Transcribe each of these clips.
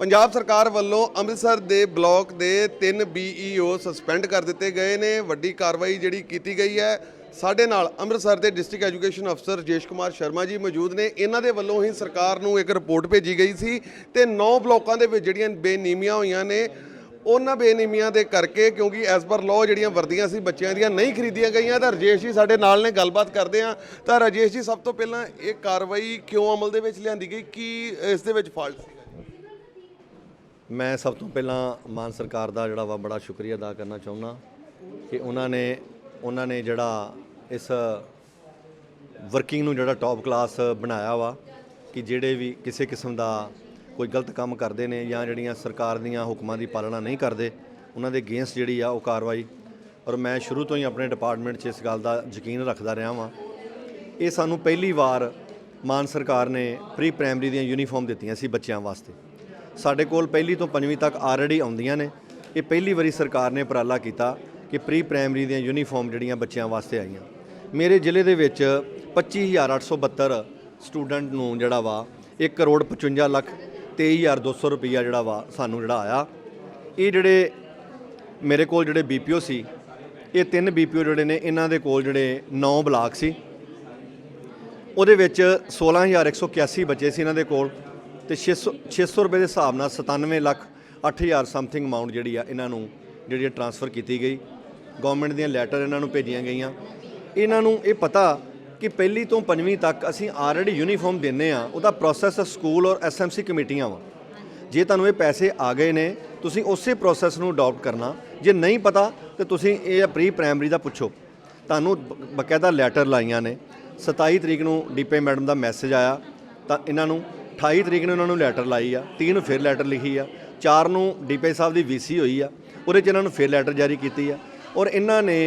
ਪੰਜਾਬ ਸਰਕਾਰ ਵੱਲੋਂ ਅੰਮ੍ਰਿਤਸਰ ਦੇ ਬਲਾਕ ਦੇ 3 BEO ਸਸਪੈਂਡ ਕਰ ਦਿੱਤੇ ਗਏ ਨੇ। ਵੱਡੀ ਕਾਰਵਾਈ ਜਿਹੜੀ ਕੀਤੀ ਗਈ ਹੈ। ਸਾਡੇ ਨਾਲ ਅੰਮ੍ਰਿਤਸਰ ਦੇ ਡਿਸਟ੍ਰਿਕਟ ਐਜੂਕੇਸ਼ਨ ਅਫਸਰ ਰਜੇਸ਼ ਕੁਮਾਰ ਸ਼ਰਮਾ ਜੀ ਮੌਜੂਦ ਨੇ। ਇਹਨਾਂ ਦੇ ਵੱਲੋਂ ਹੀ ਸਰਕਾਰ ਨੂੰ ਇੱਕ ਰਿਪੋਰਟ ਭੇਜੀ ਗਈ ਸੀ ਤੇ 9 ਬਲਾਕਾਂ ਦੇ ਵਿੱਚ ਜਿਹੜੀਆਂ ਬੇਨੀਮੀਆਂ ਹੋਈਆਂ ਨੇ ਉਹਨਾਂ ਬੇਨੀਮੀਆਂ ਦੇ ਕਰਕੇ ਕਿਉਂਕਿ ਐਸ ਪਰ ਲਾਅ ਜਿਹੜੀਆਂ ਵਰਦੀਆਂ ਸੀ ਬੱਚਿਆਂ ਦੀਆਂ ਨਹੀਂ ਖਰੀਦੀਆਂ ਗਈਆਂ। ਤਾਂ ਰਜੇਸ਼ ਜੀ ਸਾਡੇ ਨਾਲ ਨੇ, ਗੱਲਬਾਤ ਕਰਦੇ ਆ। ਤਾਂ ਰਜੇਸ਼ ਜੀ, ਸਭ ਤੋਂ ਪਹਿਲਾਂ ਇਹ ਕਾਰਵਾਈ ਕਿਉਂ ਅਮਲ ਦੇ ਵਿੱਚ ਲਿਆਂਦੀ ਗਈ, ਕੀ ਇਸ ਦੇ ਵਿੱਚ ਫਾਲਟ ਸੀ? मैं सब तो पहला मान सरकार का जोड़ा वा बड़ा शुक्रिया अदा करना चाहुंदा कि उन्होंने जोड़ा इस वर्किंग नूं जोड़ा टॉप क्लास बनाया वा कि जेड़े भी किसी किस्म का कोई गलत काम करते हैं या जड़ियाँ सरकार दीयां हुक्मां की पालना नहीं करते उन्हां दे अगेंस्ट जिहड़ी आ वो कार्रवाई। और मैं शुरू तो ही अपने डिपार्टमेंट इस गल का यकीन रखता रहा वां। ये सानूं पहली बार मान सरकार ने प्री प्राइमरी दी यूनीफॉर्म दित्तियां सी बच्चों वास्ते। साढ़े कोल पहली तो 5वीं तक आलरेडी आउंदियां ने। ये पहली बारी सरकार ने उपराला किया कि प्री प्राइमरी दी यूनीफॉर्म जड़ियां बच्चों वास्ते आईयां। मेरे जिले दे विच 25,872 स्टूडेंट नूं जड़ा वा 1,55,23,200 रुपया जड़ा वा सानूं जड़ा आया। ये जड़े मेरे कोल जड़े BPO सी, ये 3 BPO जड़े ने इन्हां दे कोल जड़े 9 ब्लाक सी, उहदे विच 16,181 बच्चे सी इन्हां दे कोल तो 600 रुपये के हिसाब न 97,08,000 समथिंग अमाउंट जी इन्हों ट्रांसफर की गई। गौरमेंट दी लैटर इन्हों भेजिया गई। इन्हों ये पता कि पहली तो 5वीं तक असी आलरेडी यूनीफॉर्म देने उहदा प्रोसैस स्कूल और SMC कमेटियां वा। जे तुहानूं ये पैसे आ गए ने तुसीं उस प्रोसैस नूं अडॉप्ट करना। जे नहीं पता तो तुसीं ये प्री प्राइमरी का पुछो। तुहानूं बकायदा लैटर लाइयां ने। 27 तरीक नूं DP मैडम का मैसेज आया तो इन्हों 28 तरीक ने उन्होंने लैटर लाई आ, 30 ਨੂੰ फिर लैटर लिखी आ, 4 ਨੂੰ DP ਸਾਹਿਬ ਦੀ VC ਹੋਈ ਆ, ਉਹਦੇ 'ਚ ਇਹਨਾਂ ਨੂੰ फिर लैटर जारी की आ। और इन्होंने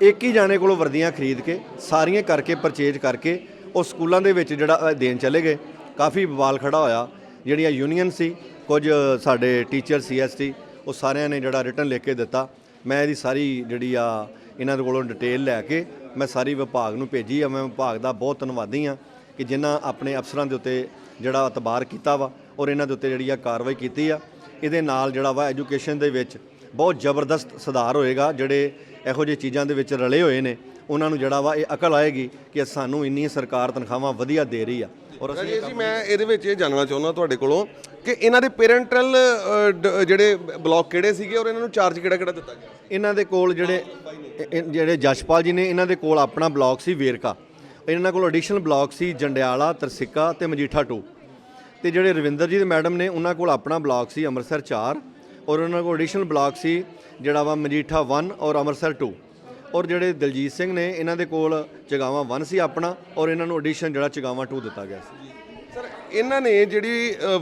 एक ही जाने को वर्दियाँ खरीद के सारियां करके परचेज करके और स्कूलों के जिहड़ा देन चले गए। काफ़ी बवाल खड़ा होया। जिहड़ियां यूनीयन सी कुछ साडे टीचर CST वो सारियां ने जिहड़ा रिटन लिख के दिता। मैं इहदी सारी जिहड़ी आ इन्हां दे कोलों डिटेल लैके मैं सारी विभाग नूं भेजी आ। मैं विभाग दा बहुत धन्नवादी हाँ कि जिन्हां अपने अफसरां दे उत्ते जिहड़ा अतबार किया वा और इन्हां दे उत्ते जिहड़ी कार्रवाई की आ। इहदे नाल जिहड़ा वा एजुकेशन दे विच बहुत ज़बरदस्त सुधार होएगा। जिहड़े इहो जिही चीज़ां दे विच रले होए ने उन्हां नूं जिहड़ा वा इह अकल आएगी कि सानूं इन्नी सरकार तनख्वाहां वधिया दे रही आ। और जी मैं इहदे विच इह जानना चाहुंदा तुहाडे कोलों कि इन्हां दे पेरेंटल जिहड़े ब्लॉक किहड़े सीगे और इन्हां नूं चार्ज किहड़ा दित्ता गया? इन्हां दे कोल जिहड़े जशपाल जी ने इन्हां दे कोल अपना ब्लॉक सी वेरका। इन्हां कोल एडिशनल ब्लॉक सी जंडियाला, तरसिक्का ते मजीठा 2। तो जोड़े रविंदर जी मैडम ने उन्होंने को अपना ब्लॉक सी अमृतसर 4 और उन्होंने को एडिशनल ब्लॉक सी जोड़ा वा मजीठा 1 और अमृतसर 2। और जोड़े दलजीत सिंह ने इन्हों के कोल चगावा 1 सी अपना और इन्होंने एडिशन जोड़ा चगावा 2 दिता गया। सर इन्होंने जी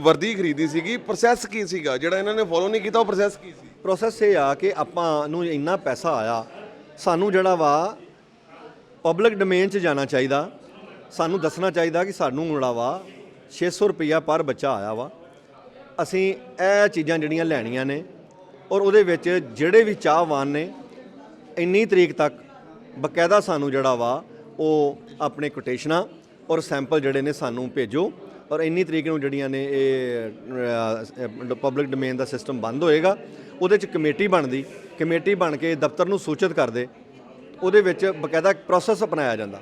वर्दी खरीदी सी प्रोसैस की सीगा जिहड़ा इन्होंने फॉलो नहीं किया, प्रोसैस की सी? प्रोसैस ये आ कि आपां नूं इन्ना पैसा आया सानूं जिहड़ा वा पब्लिक डोमेन च जाना चाहिए। सानूं दसना चाहिए कि सानूं जिहड़ा वा 600 रुपया पर बच्चा आया वा। असी यह चीज़ां जिहड़ियां लैणियां ने और उहदे विच जिहड़े भी चाहवान ने इन्नी तरीक तक बकायदा सानूं जिहड़ा वा वो अपने कोटेशनां और सैंपल जिहड़े ने सानूं भेजो। और इन्नी तरीक नूं जिहड़ियां ने ये पब्लिक डोमेन का सिस्टम बंद होएगा। उहदे च कमेटी बनदी, कमेटी बन के दफ्तर नूं सूचित कर दे, उहदे विच बकायदा प्रोसैस अपनाया जाता।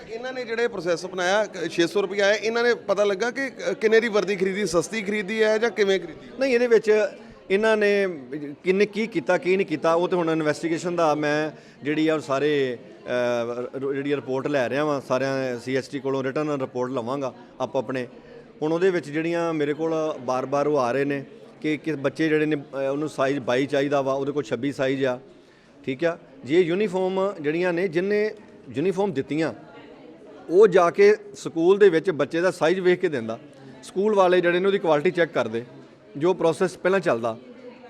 इन्होंने जिहड़े प्रोसैस अपनाया 600 रुपया है, इन्होंने पता लगा कि किन्ने दी वर्दी खरीदी, सस्ती खरीदी है या किवें खरीदी? नहीं, ये इन्होंने किन्ने की कीता की नहीं कीता वो तो हुण इन्वेस्टिगेशन दा मैं जिहड़ी आ सारे जिहड़ी रिपोर्ट लै रहा वां। सारे CST कोलों रिटन रिपोर्ट लवांगा आप अपने। हुण उहदे विच जिहड़ियां मेरे कोल बार बार वो आ रहे ने कि बच्चे जिहड़े ने उन्होंने साइज 22 चाहिदा वा, उहदे कोल 26 साइज आ। ठीक है जी। यूनीफॉर्म जिहड़ियां ने जिन्ने यूनीफॉर्म दित्तियां वो जाके स्कूल दे विच बच्चे का साइज वेख के दिंदा। स्कूल वाले जिहड़े ने उहदी क्वालिटी चैक करते। जो प्रोसैस पहलां चलदा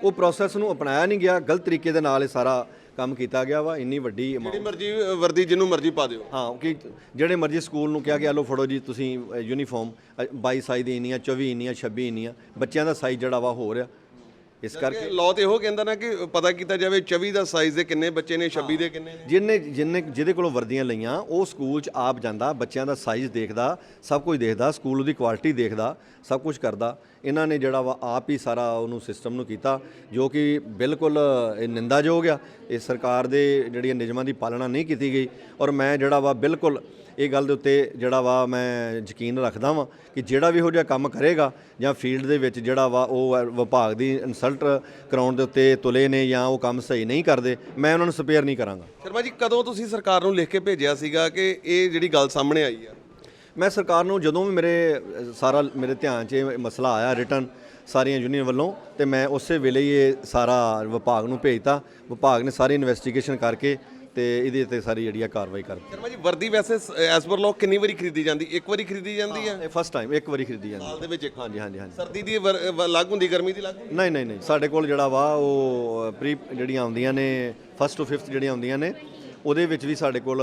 वो प्रोसैस नूं अपनाया नहीं गया। गलत तरीके दे नाल सारा काम किया गया वा। इन्नी वड्डी मर्जी वर्दी जिन्हों मर्जी पा दिओ। हाँ कि जिहड़े मर्जी स्कूल नूं कहा कि लो फड़ो जी तुसीं यूनीफॉर्म 22 साइज दी इन्नियां, 24 इन्नियां, 26 इन्नियां बच्चों का साइज जिहड़ा वा हो रहा। इस करके लॉ तो यहो कहंदा ना कि पता किया जाए 24 का साइज के किन्ने बच्चे ने, 26 के किन्ने ने। जिन्ने जिहदे कोलों वर्दियां लईआं वो स्कूल च आप जांदा, बच्चों का साइज देखदा, सब कुछ देखदा, स्कूल की क्वालिटी देखदा, सब कुछ करदा। ਇਹਨਾਂ ਨੇ ਜਿਹੜਾ ਵਾ ਆਪ ਹੀ ਸਾਰਾ ਉਹਨੂੰ ਸਿਸਟਮ ਨੂੰ ਕੀਤਾ, ਜੋ ਕਿ ਬਿਲਕੁਲ ਇਹ ਨਿੰਦਾਯੋਗ ਆ। ਇਹ ਸਰਕਾਰ ਦੇ ਜਿਹੜੀਆਂ ਨਿਯਮਾਂ ਦੀ ਪਾਲਣਾ ਨਹੀਂ ਕੀਤੀ ਗਈ, ਔਰ ਮੈਂ ਜਿਹੜਾ ਵਾ ਬਿਲਕੁਲ ਇਹ ਗੱਲ ਦੇ ਉੱਤੇ ਜਿਹੜਾ ਵਾ ਮੈਂ ਯਕੀਨ ਰੱਖਦਾ ਵਾਂ ਕਿ ਜਿਹੜਾ ਵੀ ਇਹੋ ਜਿਹਾ ਕੰਮ ਕਰੇਗਾ ਜਾਂ ਫੀਲਡ ਦੇ ਵਿੱਚ ਜਿਹੜਾ ਵਾ ਉਹ ਵਿਭਾਗ ਦੀ ਇਨਸਲਟ ਕਰਾਉਣ ਦੇ ਉੱਤੇ ਤੁਲੇ ਨੇ ਜਾਂ ਉਹ ਕੰਮ ਸਹੀ ਨਹੀਂ ਕਰਦੇ, ਮੈਂ ਉਹਨਾਂ ਨੂੰ ਸਪੇਅਰ ਨਹੀਂ ਕਰਾਂਗਾ। ਸ਼ਰਮਾ ਜੀ, ਕਦੋਂ ਤੁਸੀਂ ਸਰਕਾਰ ਨੂੰ ਲਿਖ ਕੇ ਭੇਜਿਆ ਸੀਗਾ ਕਿ ਇਹ ਜਿਹੜੀ ਗੱਲ ਸਾਹਮਣੇ ਆਈ ਆ? ਮੈਂ ਸਰਕਾਰ ਨੂੰ ਜਦੋਂ ਵੀ ਮੇਰੇ ਧਿਆਨ 'ਚ ਇਹ ਮਸਲਾ ਆਇਆ ਰਿਟਰਨ ਸਾਰੀਆਂ ਯੂਨੀਅਨ ਵੱਲੋਂ, ਤੇ ਮੈਂ ਉਸੇ ਵੇਲੇ ਹੀ ਇਹ ਸਾਰਾ ਵਿਭਾਗ ਨੂੰ ਭੇਜਤਾ। ਵਿਭਾਗ ਨੇ ਸਾਰੀ ਇਨਵੈਸਟੀਗੇਸ਼ਨ ਕਰਕੇ ਤੇ ਇਹਦੇ ਤੇ ਸਾਰੀ ਜਿਹੜੀ ਆ ਕਾਰਵਾਈ ਕਰ ਦਿੱਤੀ। ਸ਼ਰਮਾ ਜੀ, ਵਰਦੀ ਵੈਸੇ ਐਸ ਪਰ ਲਾਅ ਕਿੰਨੀ ਵਾਰੀ ਖਰੀਦੀ ਜਾਂਦੀ? ਇੱਕ ਵਾਰੀ ਖਰੀਦੀ ਜਾਂਦੀ ਹੈ? ਇਹ ਫਸਟ ਟਾਈਮ ਇੱਕ ਵਾਰੀ ਖਰੀਦੀ ਜਾਂਦੀ। ਸਾਲ ਦੇ ਵਿੱਚ ਇੱਕ? ਹਾਂਜੀ ਹਾਂਜੀ ਹਾਂਜੀ। ਸਰਦੀ ਦੀ ਅਲੱਗ ਹੁੰਦੀ, ਗਰਮੀ ਦੀ ਅਲੱਗ? ਨਹੀਂ ਨਹੀਂ ਨਹੀਂ, ਸਾਡੇ ਕੋਲ ਜਿਹੜਾ ਵਾ ਉਹ ਜਿਹੜੀਆਂ ਆਉਂਦੀਆਂ ਨੇ 1st to 5th ਜਿਹੜੀਆਂ ਆਉਂਦੀਆਂ ਨੇ, ਉਹਦੇ ਵਿੱਚ ਵੀ ਸਾਡੇ ਕੋਲ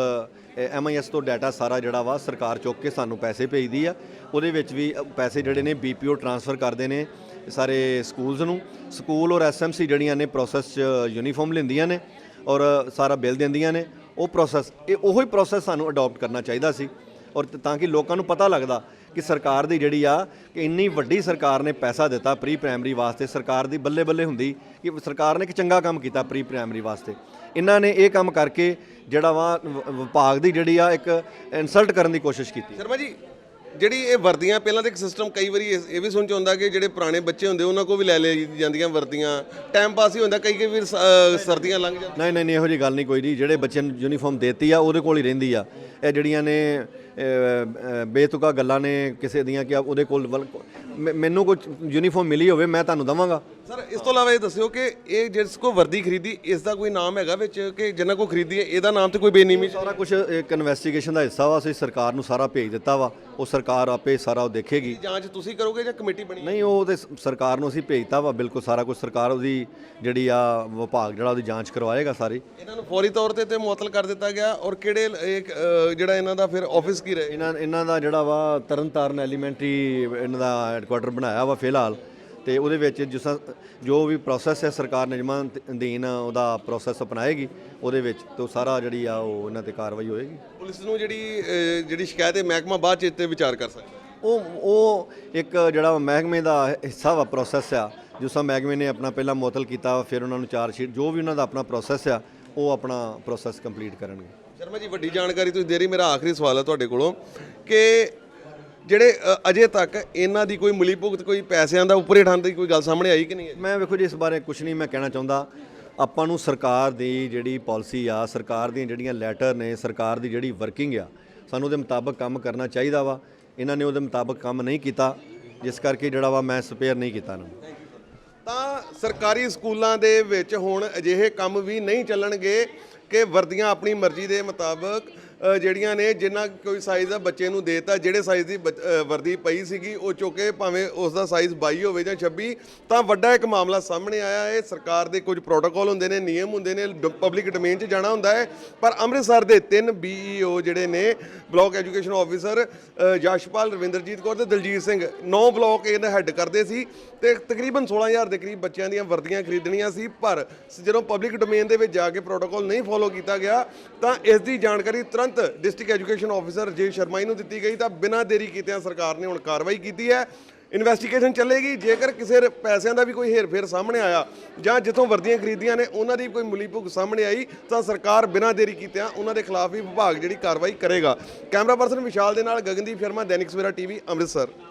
MIS ਤੋਂ ਡਾਟਾ ਸਾਰਾ ਜਿਹੜਾ ਵਾ ਸਰਕਾਰ ਚੁੱਕ ਕੇ ਸਾਨੂੰ ਪੈਸੇ ਭੇਜਦੀ ਆ। ਉਹਦੇ ਵਿੱਚ ਵੀ ਪੈਸੇ ਜਿਹੜੇ ਨੇ BPO ਟ੍ਰਾਂਸਫਰ ਕਰਦੇ ਨੇ ਸਾਰੇ ਸਕੂਲਸ ਨੂੰ। ਸਕੂਲ ਔਰ SMC ਜਿਹੜੀਆਂ ਨੇ ਪ੍ਰੋਸੈਸ 'ਚ ਯੂਨੀਫਾਰਮ ਲੈਂਦੀਆਂ ਨੇ ਔਰ ਸਾਰਾ ਬਿੱਲ ਦਿੰਦੀਆਂ ਨੇ। ਉਹ ਪ੍ਰੋਸੈਸ ਉਹੀ ਪ੍ਰੋਸੈਸ ਸਾਨੂੰ ਅਡਾਪਟ ਕਰਨਾ ਚਾਹੀਦਾ ਸੀ, ਔਰ ਤਾਂ ਕਿ ਲੋਕਾਂ ਨੂੰ ਪਤਾ ਲੱਗਦਾ ਕਿ ਸਰਕਾਰ ਦੀ ਜਿਹੜੀ ਆ ਕਿ ਇੰਨੀ ਵੱਡੀ ਸਰਕਾਰ ਨੇ ਪੈਸਾ ਦਿੱਤਾ ਪ੍ਰੀ ਪ੍ਰਾਇਮਰੀ ਵਾਸਤੇ। ਸਰਕਾਰ ਦੀ ਬੱਲੇ ਬੱਲੇ ਹੁੰਦੀ ਕਿ ਸਰਕਾਰ ਨੇ ਇੱਕ ਚੰਗਾ ਕੰਮ ਕੀਤਾ ਪ੍ਰੀ ਪ੍ਰਾਇਮਰੀ ਵਾਸਤੇ। ਇਹਨਾਂ ਨੇ ਇਹ ਕੰਮ ਕਰਕੇ ਜਿਹੜਾ ਵਾ ਵਿਭਾਗ ਦੀ ਜਿਹੜੀ ਆ ਇੱਕ ਇਨਸਲਟ ਕਰਨ ਦੀ ਕੋਸ਼ਿਸ਼ ਕੀਤੀ। ਸ਼ਰਮਾ ਜੀ, ਜਿਹੜੀ ਇਹ ਵਰਦੀਆਂ ਪਹਿਲਾਂ ਤਾਂ ਇੱਕ ਸਿਸਟਮ ਕਈ ਵਾਰੀ ਇਹ ਵੀ ਸੁਣ ਚ ਆਉਂਦਾ ਕਿ ਜਿਹੜੇ ਪੁਰਾਣੇ ਬੱਚੇ ਹੁੰਦੇ ਉਹਨਾਂ ਕੋਲ ਵੀ ਲੈ ਲਈ ਜਾਂਦੀਆਂ ਵਰਦੀਆਂ, ਟਾਈਮ ਪਾਸ ਹੀ ਹੁੰਦਾ, ਕਈ ਵਾਰ ਸਰਦੀਆਂ ਲੰਘ ਜਾਂਦੀਆਂ। ਨਹੀਂ ਨਹੀਂ ਨਹੀਂ, ਇਹੋ ਜਿਹੀ ਗੱਲ ਨਹੀਂ ਕੋਈ ਨਹੀਂ। ਜਿਹੜੇ ਬੱਚੇ ਨੂੰ ਯੂਨੀਫਾਰਮ ਦੇਤੀ ਆ ਉਹਦੇ ਕੋਲ ਹੀ ਰਹਿੰਦੀ ਆ। ਇਹ ਜਿਹੜੀਆਂ ਨੇ ਬੇਤੁਕਾ ਗੱਲਾਂ ਨੇ ਕਿਸੇ ਦੀਆਂ ਕਿ ਉਹਦੇ ਕੋਲ ਮੈਨੂੰ ਕੋਈ ਯੂਨੀਫਾਰਮ ਮਿਲੀ ਹੋਵੇ ਮੈਂ ਤੁਹਾਨੂੰ ਦਵਾਂਗਾ। ਸਰ, ਇਸ ਤੋਂ ਇਲਾਵਾ ਇਹ ਦੱਸਿਓ ਕਿ ਇਹ ਜਿਸ ਕੋ ਵਰਦੀ ਖਰੀਦੀ, ਇਸ ਦਾ ਕੋਈ ਨਾਮ ਹੈਗਾ ਵਿੱਚ ਕਿ ਜਿਨ੍ਹਾਂ ਕੋ ਖਰੀਦੀ ਹੈ ਇਹਦਾ ਨਾਮ ਤੇ ਕੋਈ ਬੇਨਿਯਮੀ? ਸਾਰਾ ਕੁਝ ਇੱਕ ਇਨਵੈਸਟੀਗੇਸ਼ਨ ਦਾ ਹਿੱਸਾ ਵਾ। ਅਸੀਂ ਸਰਕਾਰ ਨੂੰ ਸਾਰਾ ਭੇਜ ਦਿੱਤਾ ਵਾ, ਉਹ ਸਰਕਾਰ ਆਪੇ ਸਾਰਾ ਉਹ ਦੇਖੇਗੀ। ਜਾਂਚ ਤੁਸੀਂ ਕਰੋਗੇ ਜਾਂ ਕਮੇਟੀ ਬਣੀ? ਨਹੀਂ, ਉਹ ਤੇ ਸਰਕਾਰ ਨੂੰ ਅਸੀਂ ਭੇਜਤਾ ਵਾ ਬਿਲਕੁਲ ਸਾਰਾ ਕੁਝ। ਸਰਕਾਰ ਉਹਦੀ ਜਿਹੜੀ ਆ ਵਿਭਾਗ ਜਿਹੜਾ ਉਹਦੀ ਜਾਂਚ ਕਰਵਾਏਗਾ ਸਾਰੀ। ਇਹਨਾਂ ਨੂੰ ਫੌਰੀ ਤੌਰ ਤੇ ਮੁਅੱਤਲ ਕਰ ਦਿੱਤਾ ਗਿਆ, ਔਰ ਕਿਹੜੇ ਜਿਹੜਾ ਇਹਨਾਂ ਦਾ ਫਿਰ ਆਫਿਸ ਕੀ ਰਹੇ? ਇਹਨਾਂ ਦਾ ਜਿਹੜਾ ਵਾ ਤਰਨਤਾਰਨ ਐਲੀਮੈਂਟਰੀ ਇਹਨਾਂ ਦਾ ਹੈੱਡਕੁਆਟਰ ਬਣਾਇਆ ਵਾ ਫਿਲਹਾਲ, ਤੇ ਉਹਦੇ ਵਿੱਚ ਜੋ ਵੀ ਪ੍ਰੋਸੈਸ ਹੈ ਸਰਕਾਰ ਨਿਯਮਾਂ ਅਧੀਨ ਉਹਦਾ ਪ੍ਰੋਸੈਸ ਅਪਣਾਏਗੀ। ਉਹਦੇ ਵਿੱਚ ਤੋਂ ਸਾਰਾ ਜਿਹੜੀ ਆ ਉਹ ਇਹਨਾਂ ਤੇ ਕਾਰਵਾਈ ਹੋਏਗੀ। ਪੁਲਿਸ ਨੂੰ ਜਿਹੜੀ ਸ਼ਿਕਾਇਤ ਹੈ ਮਹਿਕਮਾ ਬਾਅਦ ਚ ਇੱਥੇ ਵਿਚਾਰ ਕਰ ਸਕਦਾ? ਉਹ ਇੱਕ ਜਿਹੜਾ ਮਹਿਕਮੇ ਦਾ ਹਿੱਸਾ ਵਾ ਪ੍ਰੋਸੈਸ ਆ। ਜਿਸ ਤਰ੍ਹਾਂ ਮਹਿਕਮੇ ਨੇ ਆਪਣਾ ਪਹਿਲਾਂ ਮੁਅੱਤਲ ਕੀਤਾ, ਫਿਰ ਉਹਨਾਂ ਨੂੰ ਚਾਰਜ ਸ਼ੀਟ ਜੋ ਵੀ ਉਹਨਾਂ ਦਾ ਆਪਣਾ ਪ੍ਰੋਸੈਸ ਆ ਉਹ ਆਪਣਾ ਪ੍ਰੋਸੈਸ ਕੰਪਲੀਟ ਕਰਨਗੇ। ਸ਼ਰਮਾ ਜੀ, ਵੱਡੀ ਜਾਣਕਾਰੀ ਤੁਸੀਂ ਦੇ ਰਹੀ। ਮੇਰਾ ਆਖਰੀ ਸਵਾਲ ਹੈ ਤੁਹਾਡੇ ਕੋਲੋਂ ਕਿ ਜਿਹੜੇ ਅਜੇ ਤੱਕ ਇਹਨਾਂ ਦੀ ਕੋਈ ਮਿਲੀ ਭੁਗਤ, ਕੋਈ ਪੈਸਿਆਂ ਦਾ ਉੱਪਰੇ ਠੰਡ ਦੀ ਕੋਈ ਗੱਲ ਸਾਹਮਣੇ ਆਈ ਕਿ ਨਹੀਂ? ਮੈਂ ਵੇਖੋ ਜੀ, ਇਸ ਬਾਰੇ ਕੁਝ ਨਹੀਂ ਮੈਂ ਕਹਿਣਾ ਚਾਹੁੰਦਾ। ਆਪਾਂ ਨੂੰ ਸਰਕਾਰ ਦੀ ਜਿਹੜੀ ਪਾਲਿਸੀ ਆ, ਸਰਕਾਰ ਦੀਆਂ ਜਿਹੜੀਆਂ ਲੈਟਰ ਨੇ, ਸਰਕਾਰ ਦੀ ਜਿਹੜੀ ਵਰਕਿੰਗ ਆ, ਸਾਨੂੰ ਉਹਦੇ ਮੁਤਾਬਕ ਕੰਮ ਕਰਨਾ ਚਾਹੀਦਾ ਵਾ। ਇਹਨਾਂ ਨੇ ਉਹਦੇ ਮੁਤਾਬਕ ਕੰਮ ਨਹੀਂ ਕੀਤਾ, ਜਿਸ ਕਰਕੇ ਜਿਹੜਾ ਵਾ ਮੈਂ ਸਪੇਅਰ ਨਹੀਂ ਕੀਤਾ ਇਹਨਾਂ ਨੂੰ। ਤਾਂ ਸਰਕਾਰੀ ਸਕੂਲਾਂ ਦੇ ਵਿੱਚ ਹੁਣ ਅਜਿਹੇ ਕੰਮ ਵੀ ਨਹੀਂ ਚੱਲਣਗੇ ਕਿ ਵਰਦੀਆਂ ਆਪਣੀ ਮਰਜ਼ੀ ਦੇ ਮੁਤਾਬਕ ਜਿਹੜੀਆਂ ਨੇ, ਜਿੰਨਾ ਕੋਈ ਸਾਈਜ਼ ਆ ਬੱਚੇ ਨੂੰ ਦੇਤਾ, ਜਿਹੜੇ ਸਾਈਜ਼ ਦੀ ਵਰਦੀ ਪਈ ਸੀਗੀ ਉਹ ਚੁੱਕੇ, ਭਾਵੇਂ ਉਸ ਦਾ ਸਾਈਜ਼ 22 ਹੋਵੇ ਜਾਂ 26। ਤਾਂ ਵੱਡਾ ਇੱਕ ਮਾਮਲਾ ਸਾਹਮਣੇ ਆਇਆ ਹੈ। ਸਰਕਾਰ ਦੇ ਕੁਝ ਪ੍ਰੋਟੋਕਾਲ ਹੁੰਦੇ ਨੇ, ਨਿਯਮ ਹੁੰਦੇ ਨੇ, ਪਬਲਿਕ ਡੋਮੇਨ 'ਚ ਜਾਣਾ ਹੁੰਦਾ ਹੈ। ਪਰ ਅੰਮ੍ਰਿਤਸਰ ਦੇ 3 BEO ਜਿਹੜੇ ਨੇ, block education officer Yashpal, Ravinderjit Kaur ਤੇ ਦਲਜੀਤ ਸਿੰਘ, 9 ਬਲਾਕ ਇਹਨਾਂ ਹੈੱਡ ਕਰਦੇ ਸੀ ਤੇ ਤਕਰੀਬਨ 16,000 ਦੇ ਕਰੀਬ ਬੱਚਿਆਂ ਦੀਆਂ ਵਰਦੀਆਂ ਖਰੀਦਣੀਆਂ ਸੀ। ਪਰ ਜਦੋਂ ਪਬਲਿਕ ਡੋਮੇਨ ਦੇ ਵਿੱਚ ਜਾ ਕੇ ਪ੍ਰੋਟੋਕਾਲ ਨਹੀਂ ਫੋਲੋ ਕੀਤਾ ਗਿਆ ਤਾਂ ਇਸ ਦੀ ਜਾਣਕਾਰੀ ਤੁਰੰਤ ਡਿਸਟ੍ਰਿਕਟ ਐਜੂਕੇਸ਼ਨ ਆਫਿਸਰ ਜੇ ਸ਼ਰਮਾ ਨੂੰ ਦਿੱਤੀ ਗਈ। ਤਾਂ ਬਿਨਾਂ ਦੇਰੀ ਕੀਤਿਆਂ ਸਰਕਾਰ ਨੇ ਹੁਣ ਕਾਰਵਾਈ ਕੀਤੀ ਹੈ। ਇਨਵੈਸਟੀਗੇਸ਼ਨ ਚੱਲੇਗੀ। ਜੇਕਰ ਕਿਸੇ ਪੈਸਿਆਂ ਦਾ ਵੀ ਕੋਈ ਹੇਰ-ਫੇਰ ਸਾਹਮਣੇ ਆਇਆ ਜਾਂ ਜਿੱਥੋਂ ਵਰਦੀਆਂ ਖਰੀਦੀਆਂ ਨੇ ਉਹਨਾਂ ਦੀ ਕੋਈ ਮਿਲੀ ਭੁਗਤ ਸਾਹਮਣੇ ਆਈ ਤਾਂ ਸਰਕਾਰ ਬਿਨਾਂ ਦੇਰੀ ਕੀਤਿਆਂ ਉਹਨਾਂ ਦੇ ਖਿਲਾਫ ਵੀ ਵਿਭਾਗ ਜਿਹੜੀ ਕਾਰਵਾਈ ਕਰੇਗਾ। ਕੈਮਰਾ ਪਰਸਨ ਵਿਸ਼ਾਲ ਦੇ ਨਾਲ ਗਗਨਦੀਪ ਸ਼ਰਮਾ, ਦੈਨਿਕ ਸਵੇਰਾ TV, ਅੰਮ੍ਰਿਤਸਰ।